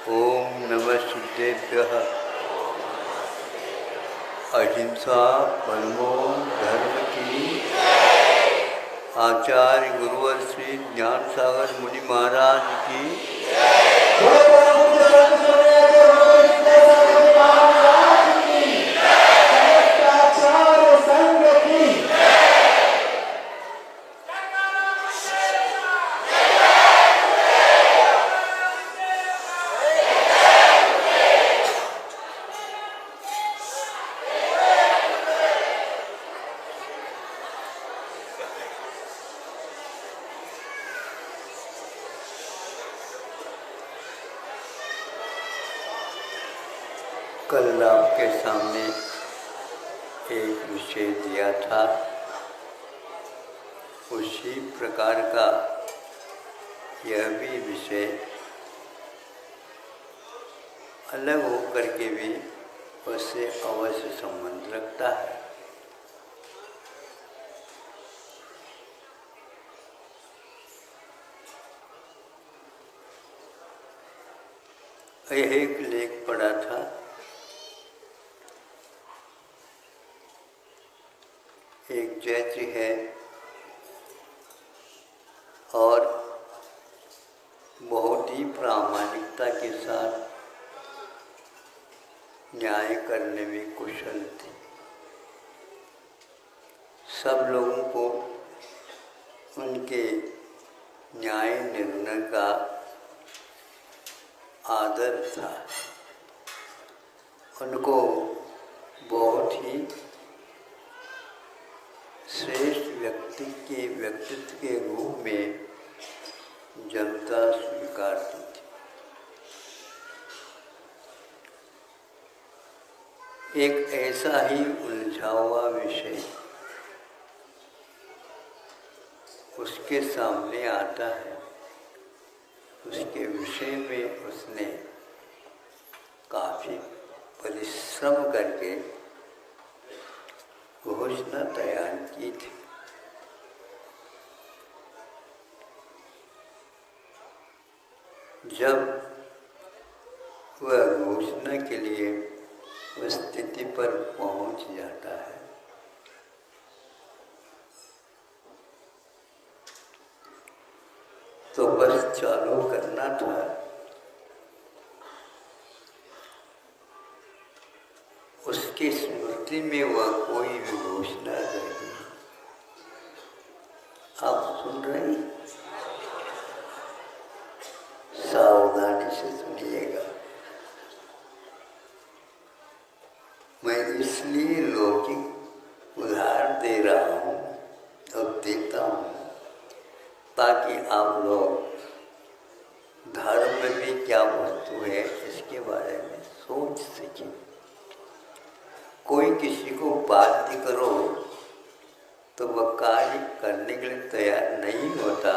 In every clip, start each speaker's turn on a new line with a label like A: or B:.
A: ओम नमः सिद्धेभ्यः। अहिंसा परमो धर्म की। आचार्य गुरुवर श्री ज्ञान सागर मुनि महाराज की। कल आपके सामने एक विषय दिया था, उसी प्रकार का यह भी विषय अलग होकर के भी उससे अवश्य संबंध रखता है। यह एक लेख पढ़ा था, एक जज है और बहुत ही प्रामाणिकता के साथ न्याय करने में कुशल थे। सब लोगों को उनके न्याय निर्णय का आदर था। उनको बहुत ही श्रेष्ठ व्यक्तित्व के रूप में जनता स्वीकारती थी। एक ऐसा ही उलझा हुआ विषय उसके सामने आता है। उसके विषय में उसने काफी परिश्रम करके घोषणा तैयार की थी। जब वह घोषणा के लिए उस स्थिति पर पहुंच जाता है तो बस चालू करना था। उसकी स्मृति में वह कोई भी घोषणा नहीं। आप सुन रहे हैं? सावधानी से सुनिएगा। मैं इसलिए लौकिक उदाहरण दे रहा हूँ और देता हूँ ताकि आप लोग धर्म में भी क्या वस्तु है इसके बारे में सोच सकें। कोई किसी को बाध्य करो तो वह कार्य करने के लिए तैयार नहीं होता,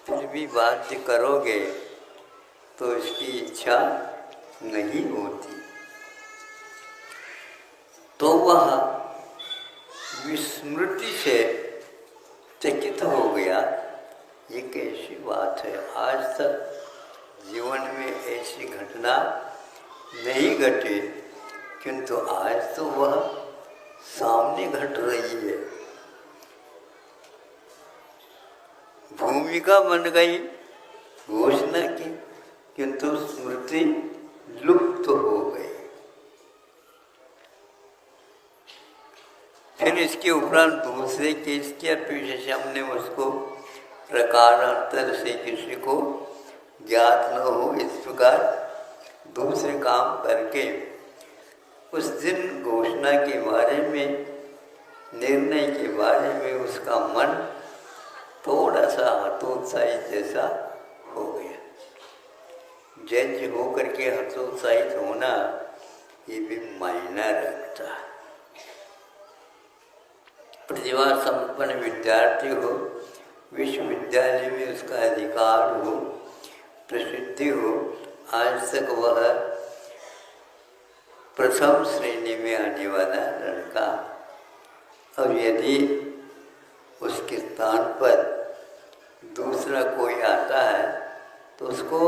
A: फिर भी बाध्य करोगे तो इसकी इच्छा नहीं होती। तो वह विस्मृति से चकित हो गया। ये कैसी बात है, आज तक जीवन में ऐसी घटना नहीं घटी, किंतु आज तो वह सामने घट रही है। भूमिका बन गई घोषणा की, किंतु स्मृति लुप्त हो गई। फिर इसके उपरांत दूसरे केस की अपेक्षा से हमने उसको प्रकारांतर से किसी को ज्ञात न हो, इस प्रकार दूसरे काम करके उस दिन घोषणा के बारे में, निर्णय के बारे में उसका मन थोड़ा सा हतोत्साहित जैसा हो गया। जज होकर के हतोत्साहित होना ये भी मायना रखता है। प्रतिभा संपन्न विद्यार्थी हो, विश्वविद्यालय में उसका अधिकार हो, प्रसिद्धि हो, आज तक वह प्रथम श्रेणी में आने वाला लड़का, और यदि उसके स्थान पर दूसरा कोई आता है तो उसको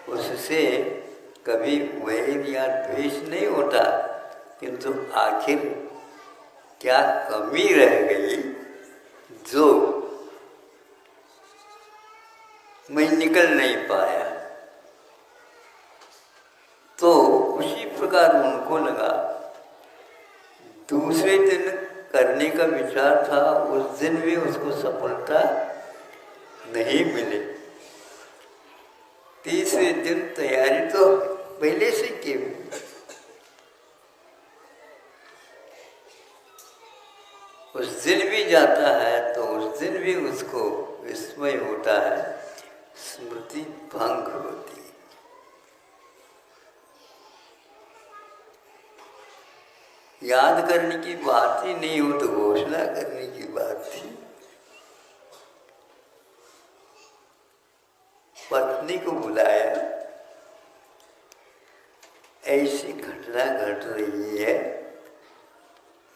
A: उससे कभी वैर या द्वेष नहीं होता, किंतु आखिर क्या कमी रह गई जो मैं निकल नहीं पाया। तो उसी प्रकार उनको लगा, दूसरे दिन करने का विचार था, उस दिन भी उसको सफलता नहीं मिली। तीसरे दिन तैयारी तो पहले से की, उस दिन भी जाता है तो उस दिन भी उसको विस्मय होता है, स्मृति भंग होती है। याद करने की बात ही नहीं हो तो घोषणा करने की बात थी। पत्नी को बुलाया, ऐसी घटना घट रही है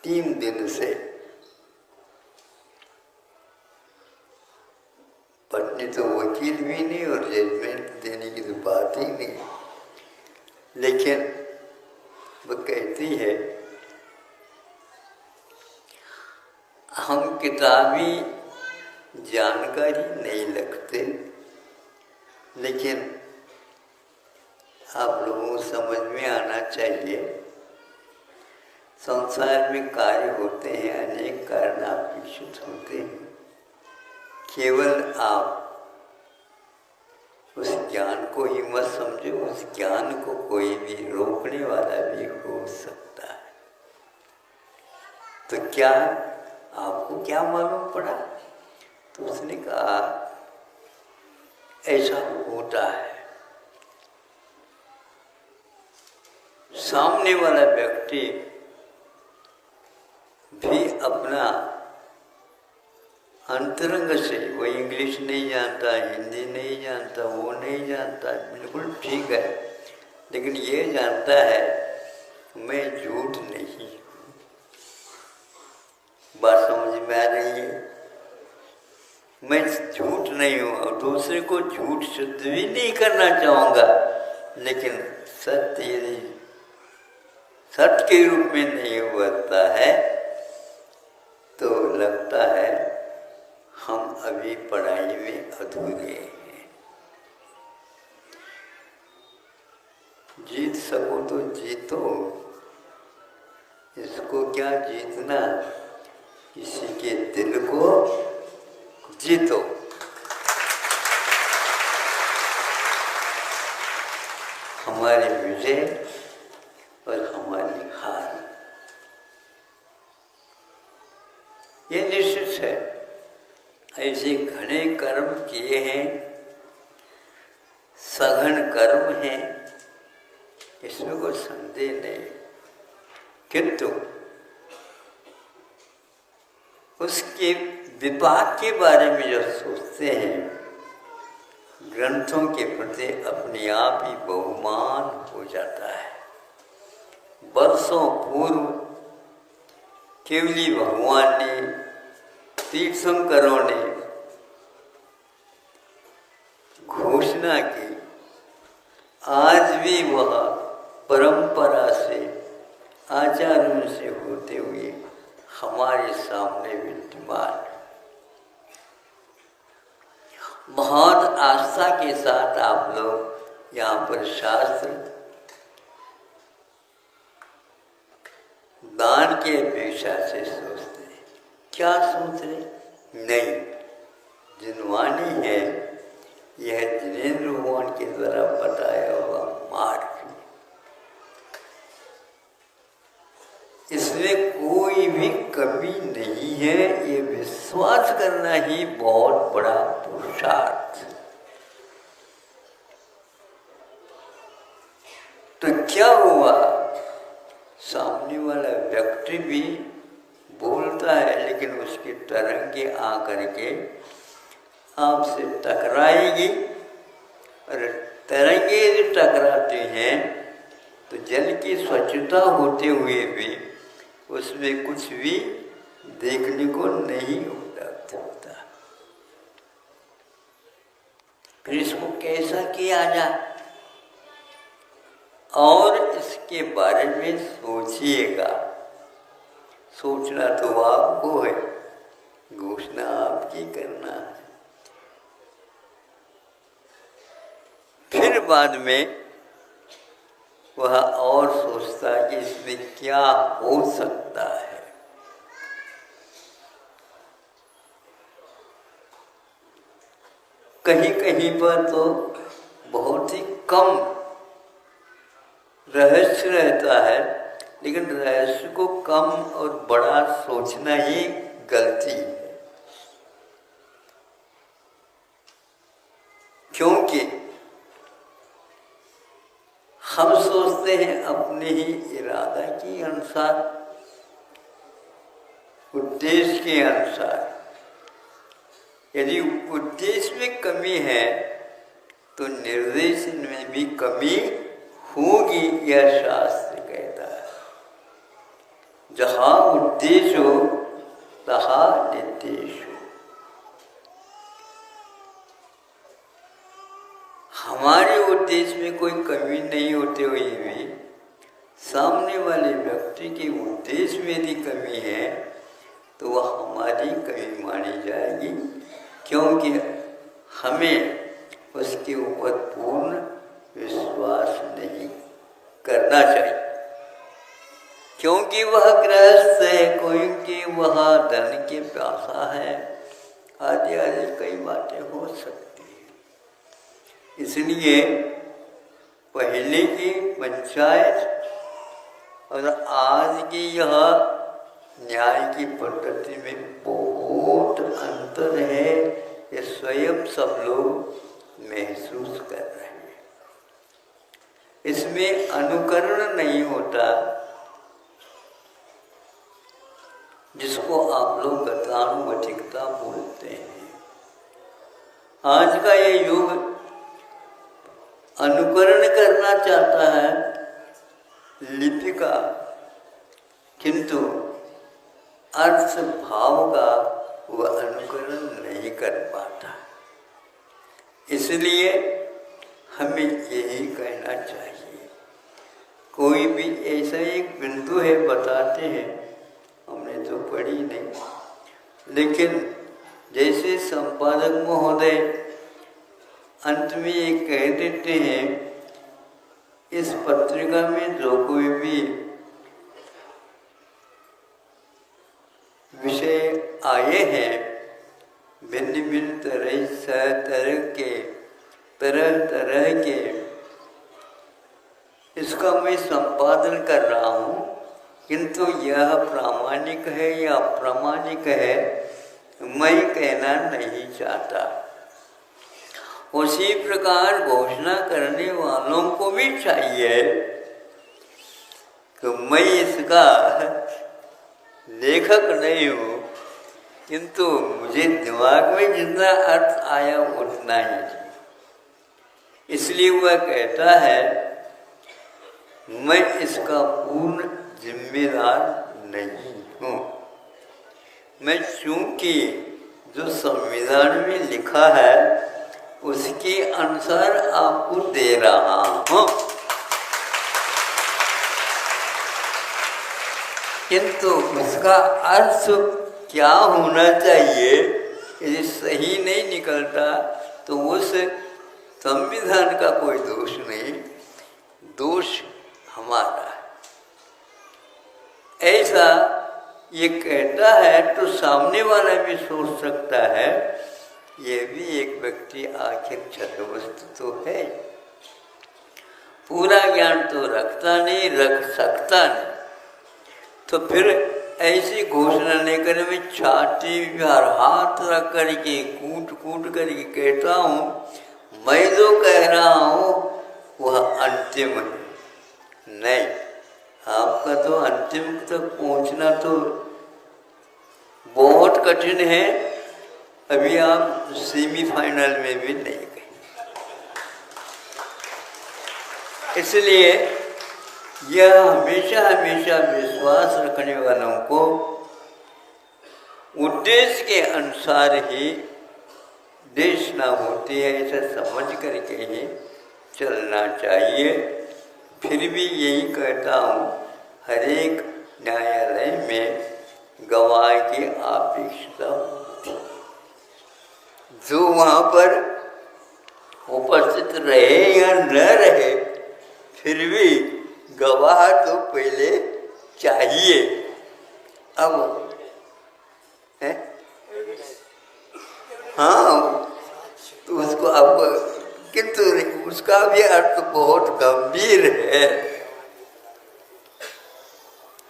A: 3 दिन से। पत्नी तो वकील भी नहीं और जजमेंट देने की तो बात ही नहीं, लेकिन वो कहती है हम किताबी जानकारी नहीं लगते, लेकिन आप लोगों को समझ में आना चाहिए, संसार में कार्य होते हैं, अनेक कारण अपेक्षित होते हैं। केवल आप उस ज्ञान को ही मत समझो, उस ज्ञान को कोई भी रोकने वाला भी हो सकता है। तो क्या आपको क्या मालूम पड़ा? तो उसने कहा ऐसा होता है। सामने वाला व्यक्ति भी अपना अंतरंग से, वो इंग्लिश नहीं जानता, हिंदी नहीं जानता, वो नहीं जानता, बिल्कुल ठीक है, लेकिन ये जानता है मैं झूठ नहीं। बात समझ में आ रही है? मैं झूठ नहीं हूँ और दूसरे को झूठ शुद्ध भी नहीं करना चाहूँगा, लेकिन सत्य यदि सत्य के रूप में नहीं उभरता है तो लगता है हम अभी पढ़ाई में अधूरे हैं। जीत सको तो जीतो, इसको क्या जीतना, किसी के दिल को जीतो। हमारी विजय और हमारी हार ये निश्चित है। ऐसे घने कर्म किए हैं, सघन कर्म हैं, इसमें कोई संदेह नहीं, किंतु उसके विपाक के बारे में जो सोचते हैं, ग्रंथों के प्रति अपने आप ही बहुमान हो जाता है। वर्षों पूर्व केवली भगवान ने, तीर्थंकरों ने घोषणा की, आज भी वह परंपरा से, आचार्यों से होते हुए हमारे सामने विद्यमान। बहुत आस्था के साथ आप लोग यहाँ पर शास्त्र दान की अपेक्षा से सोचते हैं। क्या सोच रहे? नहीं, जिनवानी है यह जिनेंद्र भगवान के द्वारा बताया हुआ मार्ग, इसमें कोई भी कमी नहीं है। ये विश्वास करना ही बहुत बड़ा पुरुषार्थ। तो क्या हुआ, सामने वाला व्यक्ति भी बोलता है, लेकिन उसकी तरंगे आकर के आपसे टकराएगी, और तरंगे यदि टकराती हैं तो जल की स्वच्छता होते हुए भी उसमें कुछ भी देखने को नहीं उपलब्ध होता। फिर इसको कैसा किया जाए? और इसके बारे में सोचिएगा। सोचना तो आपको है, घोषणा आपकी करना है। फिर बाद में वह और सोचता है कि इसमें क्या हो सकता है। कहीं कहीं पर तो बहुत ही कम रहस्य रहता है, लेकिन रहस्य को कम और बड़ा सोचना ही गलती है। क्योंकि हम सोचते हैं अपने ही इरादा के अनुसार, उद्देश्य के अनुसार। यदि उद्देश्य में कमी है तो निर्देशन में भी कमी होगी, यह शास्त्र कहता है। जहाँ उद्देश्य हो तहाँ निर्देश हो। हमारे उद्देश्य में कोई कमी नहीं होते हुए भी सामने वाले व्यक्ति के उद्देश्य में यदि कमी है तो वह हमारी कमी मानी जाएगी, क्योंकि हमें उसके ऊपर पूर्ण विश्वास नहीं करना चाहिए। क्योंकि वह गृहस्थ है, क्योंकि वह धन के प्यासा है, आदि आदि कई बातें हो सकती हैं। इसलिए पहले की पंचायत और आज की यह न्याय की पद्धति में बहुत अंतर है। ये स्वयं सब लोग महसूस कर रहे हैं। इसमें अनुकरण नहीं होता, जिसको आप लोग गतानुगतिकता बोलते हैं। आज का ये युग अनुकरण करना चाहता है लिपि का, किंतु अर्थ भाव का वह अनुकरण नहीं कर पाता। इसलिए हमें यही कहना चाहिए। कोई भी ऐसा एक बिंदु है, बताते हैं, हमने तो पढ़ी नहीं, लेकिन जैसे संपादक महोदय अंत में ये कह देते हैं, इस पत्रिका में जो कोई भी विषय आए हैं, भिन्न भिन्न तरह के, इसका मैं संपादन कर रहा हूँ, किंतु यह प्रामाणिक है या अप्रामाणिक है मैं कहना नहीं चाहता। उसी प्रकार घोषणा करने वालों को भी चाहिए कि मैं इसका लेखक नहीं हूँ, किंतु मुझे दिमाग में जितना अर्थ आया उतना ही। इसलिए वह कहता है मैं इसका पूर्ण जिम्मेदार नहीं हूँ। मैं चूंकि जो संविधान में लिखा है उसके अनुसार आपको दे रहा हूँ, किंतु उसका अर्थ क्या होना चाहिए यदि सही नहीं निकलता तो उस संविधान का कोई दोष नहीं, दोष हमारा है। ऐसा ये कहता है तो सामने वाला भी सोच सकता है, ये भी एक व्यक्ति आखिर छद्मस्त तो है, पूरा ज्ञान तो रखता नहीं, रख सकता नहीं। तो फिर ऐसी घोषणा लेकर मैं छाती पर हाथ रख करके कूट करके कहता हूँ, मैं जो कह रहा हूँ वह अंतिम है। नहीं, आपका तो अंतिम तक पहुँचना तो बहुत कठिन है, अभी आप सेमीफाइनल में भी नहीं गए। इसलिए यह हमेशा विश्वास रखने वालों को उद्देश्य के अनुसार ही देशना होती है, ऐसा समझ करके ही चलना चाहिए। फिर भी यही कहता हूँ, हर एक न्यायालय में गवाह की अपेक्षा होती है। जो वहाँ पर उपस्थित रहे या न रहे, फिर भी गवाह तो पहले चाहिए। अब है हाँ, तो उसको अब किंतु उसका भी अर्थ बहुत गंभीर है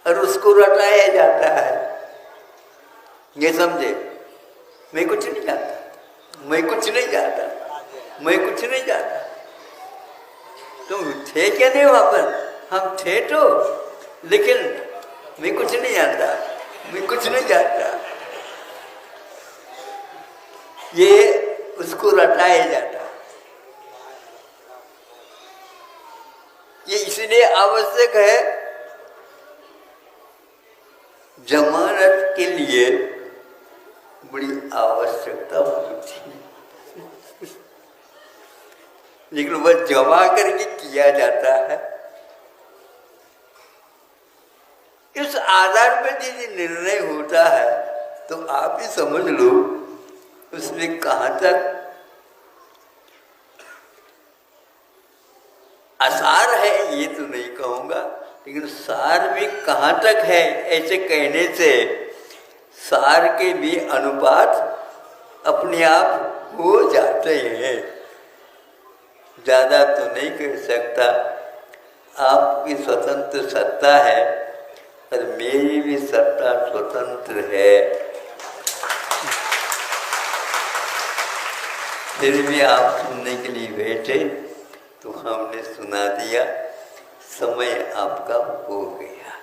A: और उसको रटाया जाता है। ये समझे, मैं कुछ नहीं जानता, मैं कुछ नहीं जानता, मैं कुछ नहीं जानता। तुम थे क्या नहीं वहां पर? हम थे तो, लेकिन मैं कुछ नहीं जानता, मैं कुछ नहीं जानता, ये उसको रटाया जाता। ये इसलिए आवश्यक है, जमानत के लिए बड़ी आवश्यकता होती है, लेकिन वह जमा करके किया जाता है। इस आधार पर यदि निर्णय होता है तो आप ही समझ लो उसमें कहाँ तक आसार है, ये तो नहीं कहूँगा, लेकिन सार भी कहाँ तक है। ऐसे कहने से सार के भी अनुपात अपने आप हो जाते हैं। ज़्यादा तो नहीं कह सकता, आपकी स्वतंत्र सत्ता है और मेरी भी सत्ता स्वतंत्र है। फिर भी आप सुनने के लिए बैठे तो हमने सुना दिया, समय आपका हो गया।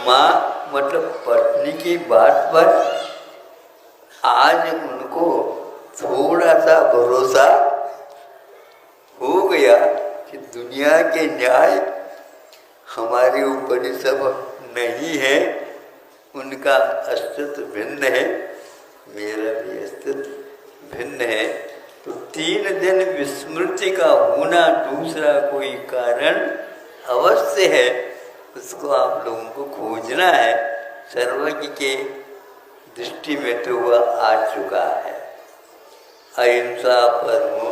A: माँ मतलब पत्नी की बात पर आज उनको थोड़ा सा भरोसा हो गया कि दुनिया के न्याय हमारे ऊपर ही सब नहीं है, उनका अस्तित्व भिन्न है, मेरा भी अस्तित्व भिन्न है। तो 3 दिन विस्मृति का होना दूसरा कोई कारण अवश्य है, उसको आप लोगों को खोजना है। सर्वज्ञ के दृष्टि में तो वह आ चुका है। अहिंसा परमो